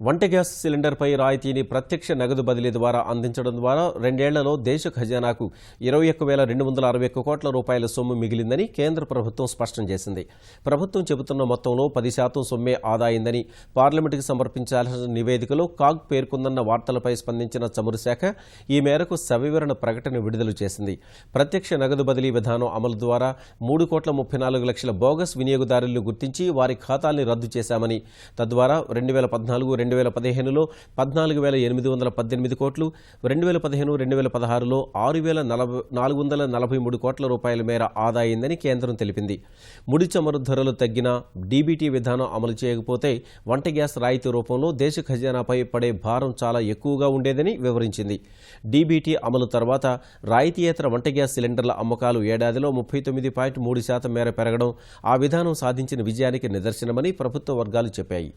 వంట గ్యాస్ సిలిండర్పై రాయితీని ప్రత్యక్ష నగదు బదిలీ ద్వారా అందించడం ద్వారా 2 ఏళ్లలో దేశ ఖజానాకు 21,261 కోట్ల రూపాయల సొమ్ము మిగిలిందని కేంద్ర ప్రభుత్వం స్పష్టం చేసింది. ప్రభుత్వం చెబుతున్న మొత్తంలో 10% సొమ్మే ఆదా అయిందని పార్లమెంటుకు సమర్పించాల్సిన నివేదికలో కాగ్ పేర్కొందన్న వార్తలపై స్పందించిన చమురు శాఖ ఈ మేరకు సవివరణ ప్రకటన విడుదల చేసింది. ప్రత్యక్ష నగదు బదిలీ విధానం అమలు ద్వారా 3,34 లక్షల బోగస్ వినియోగదారులను గుర్తించి వారి ఖాతాల్ని రద్దు చేశామని, తద్వారా 2014-2015లో 14,818 కోట్లు, 2015-2016లో 6,443 కోట్ల రూపాయల మేర ఆదా అయిందని కేంద్రం తెలిపింది. ముడి చమురు ధరలు తగ్గినా డీబీటీ విధానం అమలు చేయకపోతే వంట గ్యాస్ రాయితీ రూపంలో దేశ ఖజానాపై పడే భారం చాలా ఎక్కువగా ఉండేదని వివరించింది. డీబీటీ అమలు తర్వాత రాయితీయేతర వంట గ్యాస్ సిలిండర్ల అమ్మకాలు ఏడాదిలో 39.3% మేర పెరగడం ఆ విధానం సాధించిన విజయానికి నిదర్శనమని ప్రభుత్వ వర్గాలు చెప్పాయి.